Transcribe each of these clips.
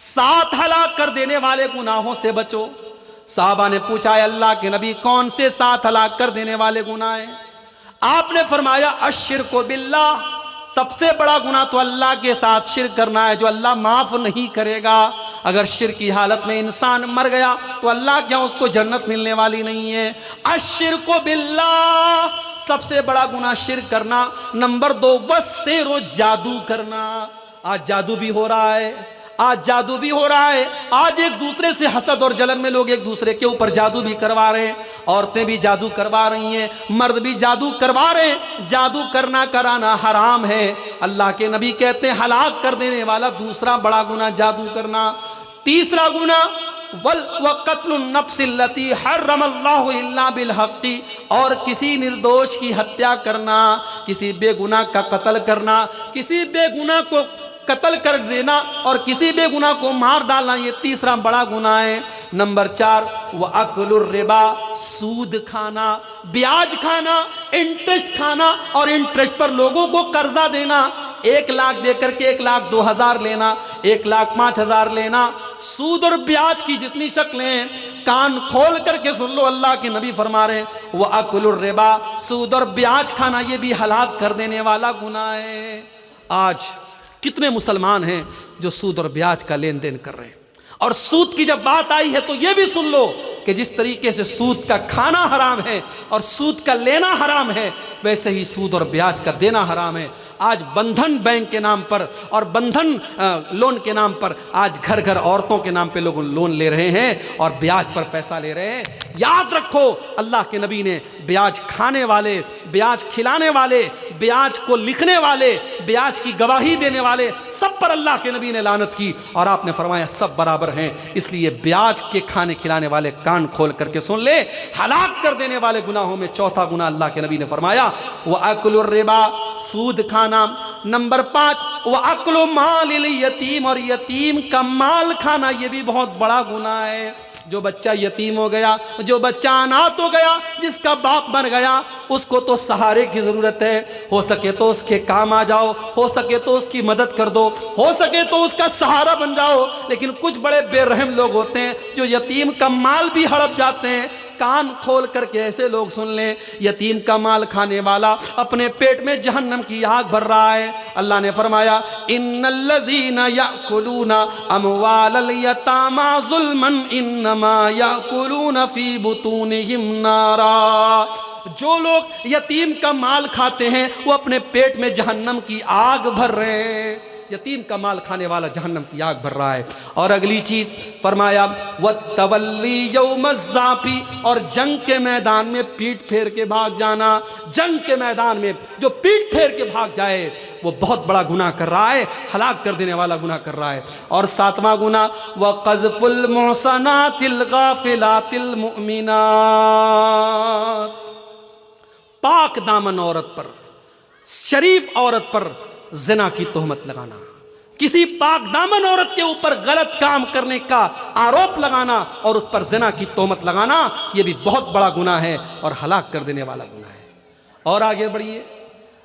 7 ہلاک کر دینے والے گناہوں سے بچو۔ صحابہ نے پوچھا اے اللہ کے نبی کون سے 7 ہلاک کر دینے والے گناہ ہیں؟ آپ نے فرمایا الشرک باللہ، سب سے بڑا گناہ تو اللہ کے ساتھ شرک کرنا ہے، جو اللہ معاف نہیں کرے گا۔ اگر شرک کی حالت میں انسان مر گیا تو اللہ کیا اس کو جنت ملنے والی نہیں ہے؟ الشرک باللہ، سب سے بڑا گناہ شرک کرنا۔ نمبر 2 والسحر، جادو کرنا۔ آج جادو بھی ہو رہا ہے، آج جادو بھی ہو رہا ہے۔ آج ایک دوسرے سے حسد اور جلن میں لوگ ایک دوسرے کے اوپر جادو بھی کروا رہے ہیں، عورتیں بھی جادو کروا رہی ہیں، مرد بھی جادو کروا رہے ہیں۔ جادو کرنا کرانا حرام ہے۔ اللہ کے نبی کہتے ہیں ہلاک کر دینے والا دوسرا بڑا گناہ جادو کرنا۔ تیسرا گناہ وَقَتْلُ النَّفْسِ الَّتِي حَرَّمَ اللَّهُ إِلَّا بِالْحَقِّ، اور کسی نردوش کی ہتیا کرنا، کسی بے گناہ کا قتل کرنا، کسی بے گناہ کو قتل کر دینا اور کسی بے گناہ کو مار ڈالنا، یہ تیسرا بڑا گناہ ہے۔ نمبر 4 وَأَكْلُ الرِّبَا، سود کھانا، بیاج کھانا، انٹرسٹ کھانا، اور انٹرسٹ پر لوگوں کو قرضہ دینا۔ 1 لاکھ دے کر کے 1,02,000 لینا، 1,05,000 لینا۔ سود اور بیاج کی جتنی شکلیں ہیں کان کھول کر کے سن لو، اللہ کے نبی فرما رہے ہیں وَأَكْلُ الرِّبَا، سود اور بیاج کھانا یہ بھی ہلاک کر دینے والا گناہ ہے۔ آج کتنے مسلمان ہیں جو سود اور بیاج کا لین دین کر رہے ہیں؟ اور سود کی جب بات آئی ہے تو یہ بھی سن لو کہ جس طریقے سے سود کا کھانا حرام ہے اور سود کا لینا حرام ہے، ویسے ہی سود اور بیاج کا دینا حرام ہے۔ آج بندھن بینک کے نام پر اور بندھن لون کے نام پر آج گھر گھر عورتوں کے نام پہ لوگ لون لے رہے ہیں اور بیاج پر پیسہ لے رہے ہیں۔ یاد رکھو اللہ کے نبی نے بیاج کھانے والے، بیاج کھلانے والے، بیاج کو لکھنے والے، بیاج کی گواہی دینے والے سب پر اللہ کے نبی نے لعنت کی، اور آپ نے فرمایا سب برابر ہیں۔ اس لیے بیاج کے کھانے کھلانے والے کان کھول کر کے سن لے، ہلاک کر دینے والے گناہوں میں چوتھا گناہ اللہ کے نبی نے فرمایا وَأَكْلُ الرِّبَا، سود کھانا۔ نمبر 5 وَأَكْلُ مَالِ الْيَتِيمِ، اور یتیم کا مال کھانا یہ بھی بہت بڑا گناہ ہے۔ جو بچہ یتیم ہو گیا، جو بچہ اناتھ ہو گیا، جس کا باپ مر گیا، اس کو تو سہارے کی ضرورت ہے۔ ہو سکے تو اس کے کام آ جاؤ، ہو سکے تو اس کی مدد کر دو، ہو سکے تو اس کا سہارا بن جاؤ۔ لیکن کچھ بڑے بے رحم لوگ ہوتے ہیں جو یتیم کا مال بھی ہڑپ جاتے ہیں۔ کان کھول کر کے ایسے لوگ سن لیں، یتیم کا مال کھانے والا اپنے پیٹ میں جہنم کی آگ بھر رہا ہے۔ اللہ نے فرمایا ان الذین یأکلون اموال الیتامی ظلما انما یأکلون فی بطونہم نارا، جو لوگ یتیم کا مال کھاتے ہیں وہ اپنے پیٹ میں جہنم کی آگ بھر رہے ہیں۔ یتیم کا مال کھانے والا جہنم کی آگ بھر رہا ہے۔ اور اگلی چیز فرمایا وَالتَّوَلِّي يَوْمَ الزَّحْفِ، اور جنگ کے میدان میں پیٹ پھیر کے بھاگ جانا۔ جنگ کے میدان میں جو پیٹ پھیر کے بھاگ جائے وہ بہت بڑا گناہ کر رہا ہے، ہلاک کر دینے والا گناہ کر رہا ہے۔ اور 7واں گناہ وَقَذْفُ الْمُحْصَنَاتِ الْغَافِلَاتِ الْمُؤْمِنَاتِ، پاک دامن عورت پر، شریف عورت پر زنا کی تہمت لگانا، کسی پاک دامن عورت کے اوپر غلط کام کرنے کا آروپ لگانا اور اس پر زنا کی تہمت لگانا، یہ بھی بہت بڑا گناہ ہے اور ہلاک کر دینے والا گناہ ہے۔ اور آگے بڑھیے،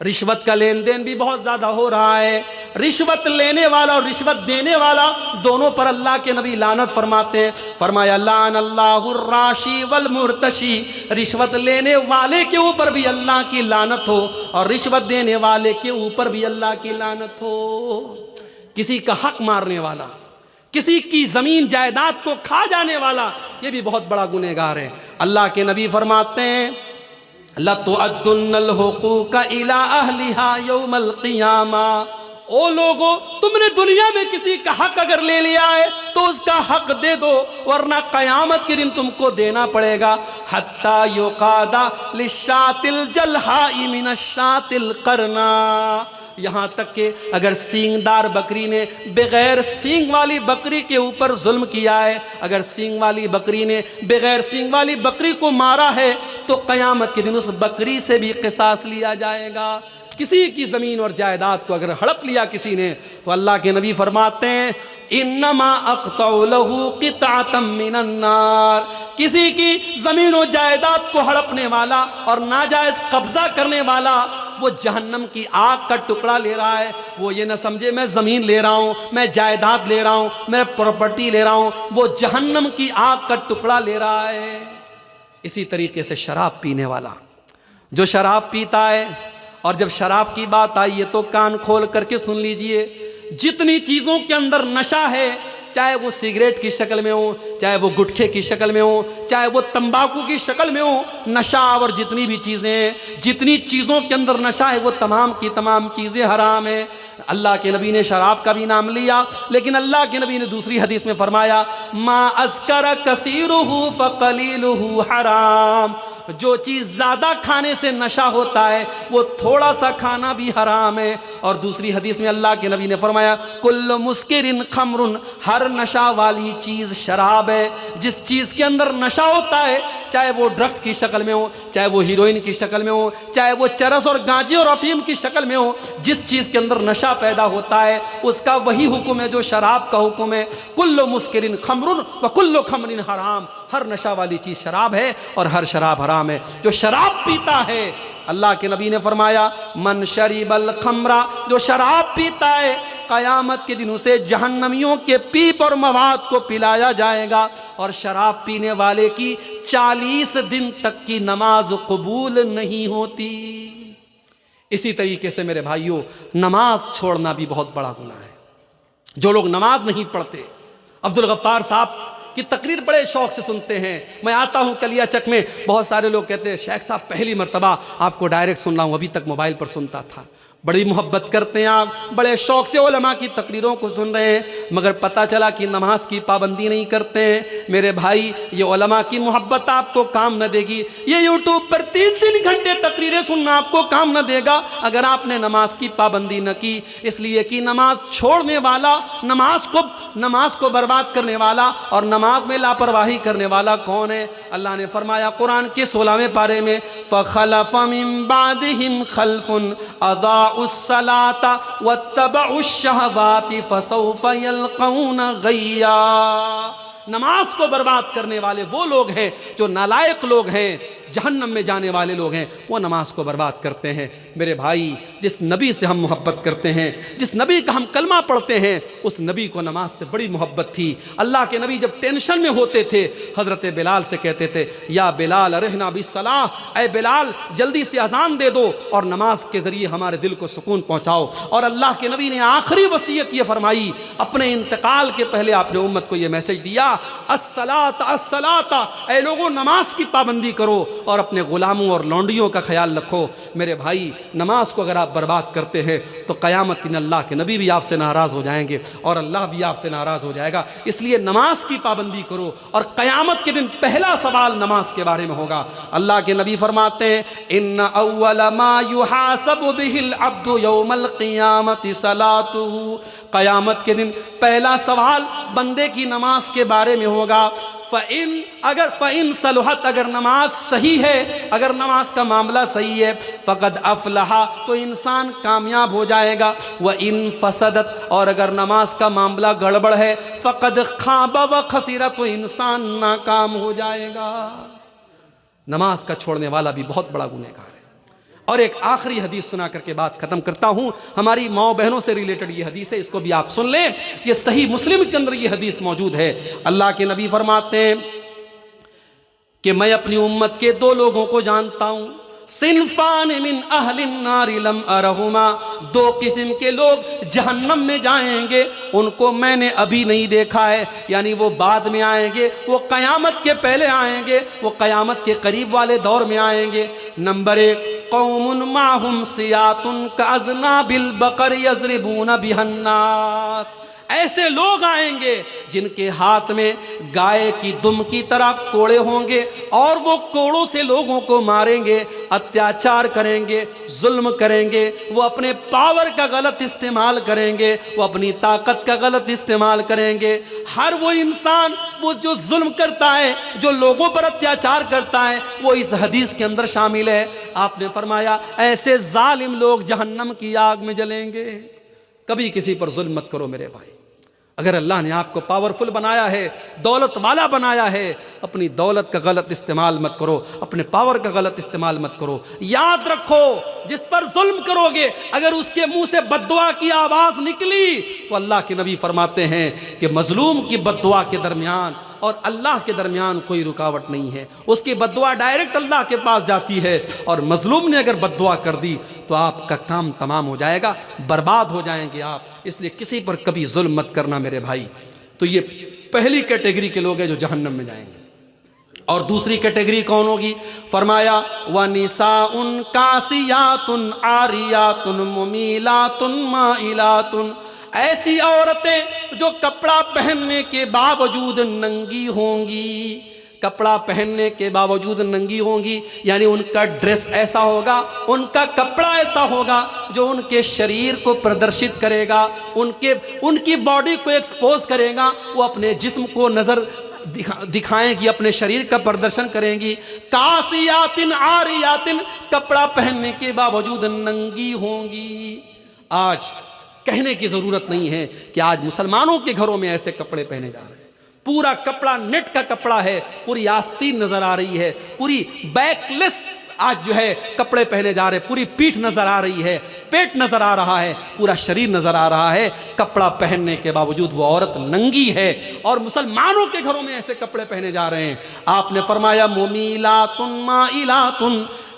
رشوت کا لین دین بھی بہت زیادہ ہو رہا ہے۔ رشوت لینے والا اور رشوت دینے والا دونوں پر اللہ کے نبی لعنت فرماتے ہیں۔ فرمایا لعن اللہ الراشی والمرتشی، رشوت لینے والے کے اوپر بھی اللہ کی لعنت ہو اور رشوت دینے والے کے اوپر بھی اللہ کی لعنت ہو۔ کسی کا حق مارنے والا، کسی کی زمین جائیداد کو کھا جانے والا، یہ بھی بہت بڑا گنہگار ہے۔ اللہ کے نبی فرماتے ہیں لَتُؤَدُّنَّ الْحُقُوقَ إِلَىٰ أَهْلِهَا يَوْمَ الْقِيَامَةِ، او لوگو تم نے دنیا میں کسی کا حق اگر لے لیا ہے تو اس کا حق دے دو، ورنہ قیامت کے دن تم کو دینا پڑے گا۔ حَتَّى يُقَادَ لِلشَّاةِ الْجَلْحَاءِ مِنَ الشَّاةِ الْقَرْنَاءِ، یہاں تک کہ اگر سینگ دار بکری نے بغیر سینگ والی بکری کے اوپر ظلم کیا ہے، اگر سینگ والی بکری نے بغیر سینگ والی بکری کو مارا ہے تو قیامت کے دن اس بکری سے بھی قصاص لیا جائے گا۔ کسی کی زمین اور جائیداد کو اگر ہڑپ لیا کسی نے تو اللہ کے نبی فرماتے ہیں انما اقطع له قطعة من النار، کسی کی زمین و جائیداد کو ہڑپنے والا اور ناجائز قبضہ کرنے والا وہ جہنم کی آگ کا ٹکڑا لے رہا ہے۔ وہ یہ نہ سمجھے میں زمین لے رہا ہوں، میں جائیداد لے رہا ہوں، میں پراپرٹی لے رہا ہوں، وہ جہنم کی آگ کا ٹکڑا لے رہا ہے۔ اسی طریقے سے شراب پینے والا، جو شراب پیتا ہے، اور جب شراب کی بات آئی ہے تو کان کھول کر کے سن لیجئے، جتنی چیزوں کے اندر نشہ ہے، چاہے وہ سگریٹ کی شکل میں ہو، چاہے وہ گٹکھے کی شکل میں ہو، چاہے وہ تمباکو کی شکل میں ہو، نشہ اور جتنی بھی چیزیں ہیں، جتنی چیزوں کے اندر نشہ ہے وہ تمام کی تمام چیزیں حرام ہیں۔ اللہ کے نبی نے شراب کا بھی نام لیا، لیکن اللہ کے نبی نے دوسری حدیث میں فرمایا ما اسکر کثیرہ فقلیلہ حرام، جو چیز زیادہ کھانے سے نشہ ہوتا ہے وہ تھوڑا سا کھانا بھی حرام ہے۔ اور دوسری حدیث میں اللہ کے نبی نے فرمایا کل مسکر خمر، ہر نشہ والی چیز شراب ہے۔ جس چیز کے اندر نشہ ہوتا ہے، چاہے وہ ڈرگس کی شکل میں ہو، چاہے وہ ہیروئن کی شکل میں ہو، چاہے وہ چرس اور گانجے اور افیم کی شکل میں ہو، جس چیز کے اندر نشہ پیدا ہوتا ہے اس کا وہی حکم ہے جو شراب کا حکم ہے۔ کل مسکر خمر وکل خمر حرام، ہر نشہ والی چیز شراب ہے اور ہر شراب حرام ہے۔ جو شراب پیتا ہے، اللہ کے نبی نے فرمایا من شرب الخمر، جو شراب پیتا ہے قیامت کے دن اسے جہنمیوں کے پیپ اور مواد کو پلایا جائے گا، اور شراب پینے والے کی 40 دن تک کی نماز قبول نہیں ہوتی۔ اسی طریقے سے میرے بھائیوں، نماز چھوڑنا بھی بہت بڑا گناہ ہے۔ جو لوگ نماز نہیں پڑھتے، عبدالغفار صاحب کی تقریر بڑے شوق سے سنتے ہیں، میں آتا ہوں کلیا چک میں، بہت سارے لوگ کہتے ہیں شیخ صاحب پہلی مرتبہ آپ کو ڈائریکٹ سن رہا ہوں، ابھی تک موبائل پر سنتا تھا۔ بڑی محبت کرتے ہیں آپ، بڑے شوق سے علماء کی تقریروں کو سن رہے ہیں، مگر پتہ چلا کہ نماز کی پابندی نہیں کرتے ہیں۔ میرے بھائی، یہ علماء کی محبت آپ کو کام نہ دے گی، یہ یوٹیوب پر 3 گھنٹے تقریریں سننا آپ کو کام نہ دے گا اگر آپ نے نماز کی پابندی نہ کی۔ اس لیے کہ نماز چھوڑنے والا، نماز کو برباد کرنے والا اور نماز میں لاپرواہی کرنے والا کون ہے؟ اللہ نے فرمایا قرآن کے 16ویں پارے میں فَخَلَفَ مِن بَعْدِهِمْ خَلْفٌ أَضَاعُوا الصَّلَاةَ وَاتَّبَعُوا الشَّهَوَاتِ فَسَوْفَ يَلْقَوْنَ غَيًّا۔ نماز کو برباد کرنے والے وہ لوگ ہیں جو نالائق لوگ ہیں، جہنم میں جانے والے لوگ ہیں، وہ نماز کو برباد کرتے ہیں۔ میرے بھائی، جس نبی سے ہم محبت کرتے ہیں، جس نبی کا ہم کلمہ پڑھتے ہیں، اس نبی کو نماز سے بڑی محبت تھی۔ اللہ کے نبی جب ٹینشن میں ہوتے تھے، حضرت بلال سے کہتے تھے یا بلال ارحنا بالصلاۃ، اے بلال جلدی سے اذان دے دو اور نماز کے ذریعے ہمارے دل کو سکون پہنچاؤ۔ اور اللہ کے نبی نے آخری وصیت یہ فرمائی، اپنے انتقال کے پہلے آپ نے امت کو یہ میسج دیا الصلاۃ الصلاۃ، اے لوگوں نماز کی پابندی کرو اور اپنے غلاموں اور لونڈیوں کا خیال رکھو۔ میرے بھائی، نماز کو اگر آپ برباد کرتے ہیں تو قیامت کے دن اللہ کے نبی بھی آپ سے ناراض ہو جائیں گے اور اللہ بھی آپ سے ناراض ہو جائے گا۔ اس لیے نماز کی پابندی کرو، اور قیامت کے دن پہلا سوال نماز کے بارے میں ہوگا۔ اللہ کے نبی فرماتے ہیں ان اول ما یحاسب به العبد یوم القیامت صلاۃ، قیامت کے دن پہلا سوال بندے کی نماز کے بارے میں ہوگا۔ فَإِن صلحت، اگر نماز صحیح ہے، اگر نماز کا معاملہ صحیح ہے، فقد افلح، تو انسان کامیاب ہو جائے گا۔ وَإِن فسدت، اور اگر نماز کا معاملہ گڑبڑ ہے، فقد خاب وخسر، تو انسان ناکام ہو جائے گا۔ نماز کا چھوڑنے والا بھی بہت بڑا گنہگار ہے۔ اور ایک آخری حدیث سنا کر کے بات ختم کرتا ہوں، ہماری ماؤں بہنوں سے ریلیٹڈ یہ حدیث ہے، اس کو بھی آپ سن لیں۔ یہ صحیح مسلم کے اندر یہ حدیث موجود ہے۔ اللہ کے نبی فرماتے ہیں کہ میں اپنی امت کے 2 لوگوں کو جانتا ہوں، صنفان من اہل النار لم ارہما، 2 قسم کے لوگ جہنم میں جائیں گے، ان کو میں نے ابھی نہیں دیکھا ہے، یعنی وہ بعد میں آئیں گے، وہ قیامت کے پہلے آئیں گے، وہ قیامت کے قریب والے دور میں آئیں گے۔ نمبر 1، قوم معہم سیات کاذناب البقر یضربون بها الناس، ایسے لوگ آئیں گے جن کے ہاتھ میں گائے کی دم کی طرح کوڑے ہوں گے اور وہ کوڑوں سے لوگوں کو ماریں گے، اتیاچار کریں گے، ظلم کریں گے، وہ اپنے پاور کا غلط استعمال کریں گے، وہ اپنی طاقت کا غلط استعمال کریں گے۔ ہر وہ انسان وہ جو ظلم کرتا ہے، جو لوگوں پر اتیاچار کرتا ہے، وہ اس حدیث کے اندر شامل ہے۔ آپ نے فرمایا ایسے ظالم لوگ جہنم کی آگ میں جلیں گے۔ کبھی کسی پر ظلم مت کرو میرے بھائی۔ اگر اللہ نے آپ کو پاورفل بنایا ہے، دولت والا بنایا ہے، اپنی دولت کا غلط استعمال مت کرو، اپنے پاور کا غلط استعمال مت کرو۔ یاد رکھو جس پر ظلم کرو گے اگر اس کے منہ سے بد دعا کی آواز نکلی تو اللہ کے نبی فرماتے ہیں کہ مظلوم کی بد دعا کے درمیان اور اللہ کے درمیان کوئی رکاوٹ نہیں ہے، اس کی بد دعا ڈائریکٹ اللہ کے پاس جاتی ہے، اور مظلوم نے اگر بد دعا کر دی تو آپ کا کام تمام ہو جائے گا، برباد ہو جائیں گے آپ۔ اس لیے کسی پر کبھی ظلم مت کرنا میرے بھائی۔ تو یہ پہلی کیٹیگری کے لوگ ہیں جو جہنم میں جائیں گے۔ اور دوسری کیٹیگری کون ہوگی؟ فرمایا وَنِسَاءٌ كَاسِيَاتٌ عَارِيَاتٌ مُمِيلَاتٌ مَائِلَاتٌ، ایسی عورتیں جو کپڑا پہننے کے باوجود ننگی ہوں گی، کپڑا پہننے کے باوجود ننگی ہوں گی، یعنی ان کا ڈریس ایسا ہوگا، ان کا کپڑا ایسا ہوگا جو ان کے شریر کو پردرشت کرے گا، ان کی باڈی کو ایکسپوز کرے گا، وہ اپنے جسم کو نظر دکھائیں گی، اپنے شریر کا پردرشن کریں گی۔ کاسیاتن عاریاتن، کپڑا پہننے کے باوجود ننگی ہوں گی۔ آج کہنے کی ضرورت نہیں ہے کہ آج مسلمانوں کے گھروں میں ایسے کپڑے پہنے جا رہے ہیں۔ پورا کپڑا نیٹ کا کپڑا ہے، پوری آستین نظر آ رہی ہے، پوری بیک لیس آج جو ہے کپڑے پہنے جا رہے، پوری پیٹھ نظر آ رہی ہے، پیٹ نظر آ رہا ہے، پورا شریر نظر آ رہا ہے، کپڑا پہننے کے باوجود وہ عورت ننگی ہے، اور مسلمانوں کے گھروں میں ایسے کپڑے پہنے جا رہے ہیں۔ آپ نے فرمایا ممیلات مائلات،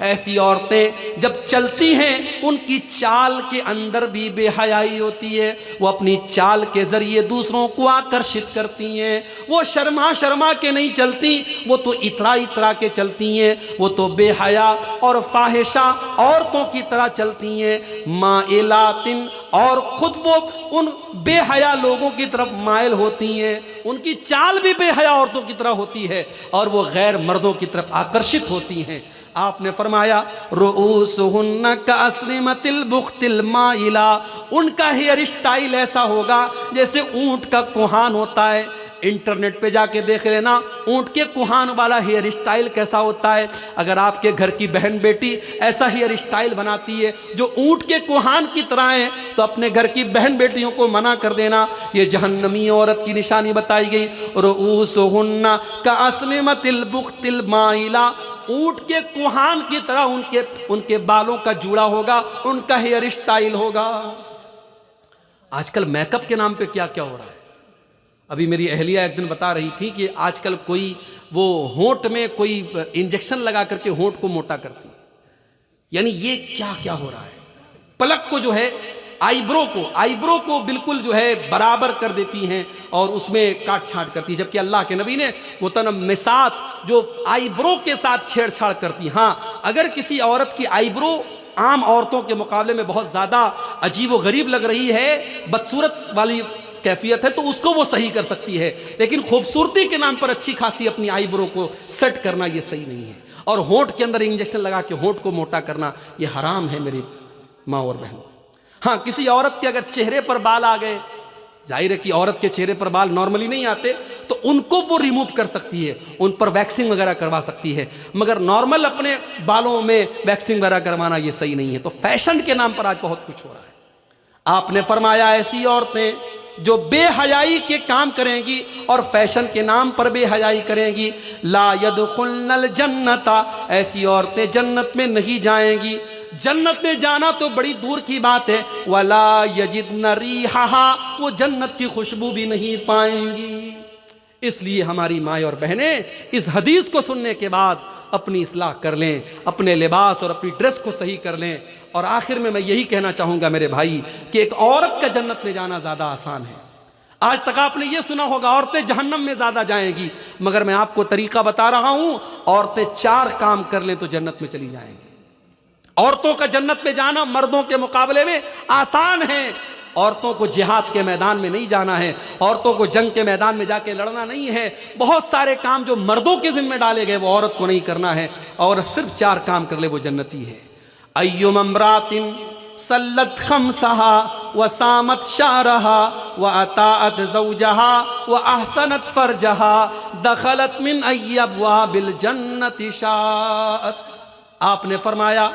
ایسی عورتیں جب چلتی ہیں ان کی چال کے اندر بھی بے حیائی ہوتی ہے، وہ اپنی چال کے ذریعے دوسروں کو آکرشت کرتی ہیں، وہ شرما شرما کے نہیں چلتی، وہ تو اترا اترا کے چلتی ہیں، وہ تو بے حیا اور فاحشہ عورتوں کی طرح چلتی ہیں۔ مائلاتن، اور خود وہ ان بے حیا لوگوں کی طرف مائل ہوتی ہیں، ان کی چال بھی بے حیا عورتوں کی طرح ہوتی ہے، اور وہ غیر مردوں کی طرف آکرشت ہوتی ہیں۔ آپ نے فرمایا رؤوسہن کاسنمۃ البخت المائلہ، ان کا ہیئر اسٹائل ایسا ہوگا جیسے اونٹ کا کوہان ہوتا ہے۔ انٹرنیٹ پہ جا کے دیکھ لینا اونٹ کے کوہان والا ہیئر اسٹائل کیسا ہوتا ہے۔ اگر آپ کے گھر کی بہن بیٹی ایسا ہیئر اسٹائل بناتی ہے جو اونٹ کے کوہان کی طرح ہے تو اپنے گھر کی بہن بیٹیوں کو منع کر دینا۔ یہ جہنمی عورت کی نشانی بتائی گئی، رؤوسہن کاسنمۃ البخت المائلہ، اونٹ کے کوہان کی طرح ان کے بالوں کا جوڑا ہوگا، ان کا ہیئر اسٹائل ہوگا۔ آج کل میک اپ کے نام پہ کیا کیا ہو رہا ہے۔ ابھی میری اہلیہ ایک دن بتا رہی تھی کہ آج کل کوئی وہ ہونٹ میں کوئی انجیکشن لگا کر کے ہونٹ کو موٹا کرتی، یعنی یہ کیا کیا ہو رہا ہے۔ پلک کو جو ہے آئی برو کو بالکل جو ہے برابر کر دیتی ہیں اور اس میں کاٹ چھانٹ کرتی، جبکہ اللہ کے نبی نے متنمسات جو آئی برو کے ساتھ چھیڑ چھاڑ کرتی۔ ہاں اگر کسی عورت کی آئی برو عام عورتوں کے مقابلے میں بہت زیادہ عجیب و غریب لگ رہی ہے، بدصورت والی کیفیت ہے، تو اس کو وہ صحیح کر سکتی ہے، لیکن خوبصورتی کے نام پر اچھی خاصی اپنی آئی برو کو سیٹ کرنا یہ صحیح نہیں ہے، اور ہونٹ کے اندر انجیکشن لگا کے ہونٹ کو موٹا کرنا یہ حرام ہے میری ماں اور بہنوں۔ ہاں کسی عورت کے اگر چہرے پر بال آ گئے، ظاہر ہے کہ عورت کے چہرے پر بال نارملی نہیں آتے تو ان کو وہ ریموو کر سکتی ہے، ان پر ویکسنگ وغیرہ کروا سکتی ہے، مگر نارمل اپنے بالوں میں ویکسنگ وغیرہ کروانا یہ صحیح نہیں ہے۔ تو فیشن کے نام پر آج بہت کچھ ہو رہا ہے۔ آپ نے فرمایا ایسی عورتیں جو بے حیائی کے کام کریں گی اور فیشن کے نام پر بے حیائی کریں گی، لا يدخلن الجنت، ایسی عورتیں جنت میں نہیں جائیں گی۔ جنت میں جانا تو بڑی دور کی بات ہے، ولا یجدن ریحھا، وہ جنت کی خوشبو بھی نہیں پائیں گی۔ اس لیے ہماری مائیں اور بہنیں اس حدیث کو سننے کے بعد اپنی اصلاح کر لیں، اپنے لباس اور اپنی ڈریس کو صحیح کر لیں۔ اور آخر میں یہی کہنا چاہوں گا میرے بھائی کہ ایک عورت کا جنت میں جانا زیادہ آسان ہے۔ آج تک آپ نے یہ سنا ہوگا عورتیں جہنم میں زیادہ جائیں گی، مگر میں آپ کو طریقہ بتا رہا ہوں، عورتیں 4 کام کر لیں تو جنت میں چلی جائیں گی۔ عورتوں کا جنت میں جانا مردوں کے مقابلے میں آسان ہے۔ عورتوں کو جہاد کے میدان میں نہیں جانا ہے، عورتوں کو جنگ کے میدان میں جا کے لڑنا نہیں ہے، بہت سارے کام جو مردوں کے ذمہ ڈالے گئے وہ عورت کو نہیں کرنا ہے، عورت صرف 4 کام کر لے وہ جنتی ہے۔ ایما امرأۃ صلت خمسها وصامت شهرها واطاعت زوجها واحسنت فرجها دخلت من ای ابواب الجنة شاءت۔ آپ نے فرمایا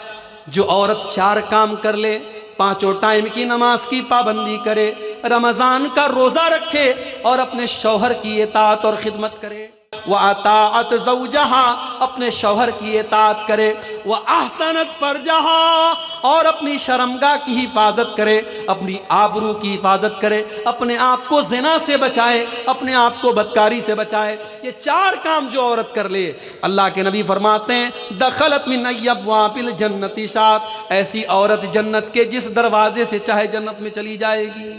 جو عورت 4 کام کر لے، 5 ٹائم کی نماز کی پابندی کرے، رمضان کا روزہ رکھے اور اپنے شوہر کی اطاعت اور خدمت کرے، وَأَطَاعَتْ زَوْجَهَا اپنے شوہر کی اطاعت کرے، وَأَحْسَنَتْ فَرْجَهَا اور اپنی شرمگاہ کی حفاظت کرے، اپنی آبرو کی حفاظت کرے، اپنے آپ کو زنا سے بچائے، اپنے آپ کو بدکاری سے بچائے۔ یہ 4 کام جو عورت کر لے، اللہ کے نبی فرماتے ہیں دخلت من ای ابواب الجنۃ شاءت، ایسی عورت جنت کے جس دروازے سے چاہے جنت میں چلی جائے گی۔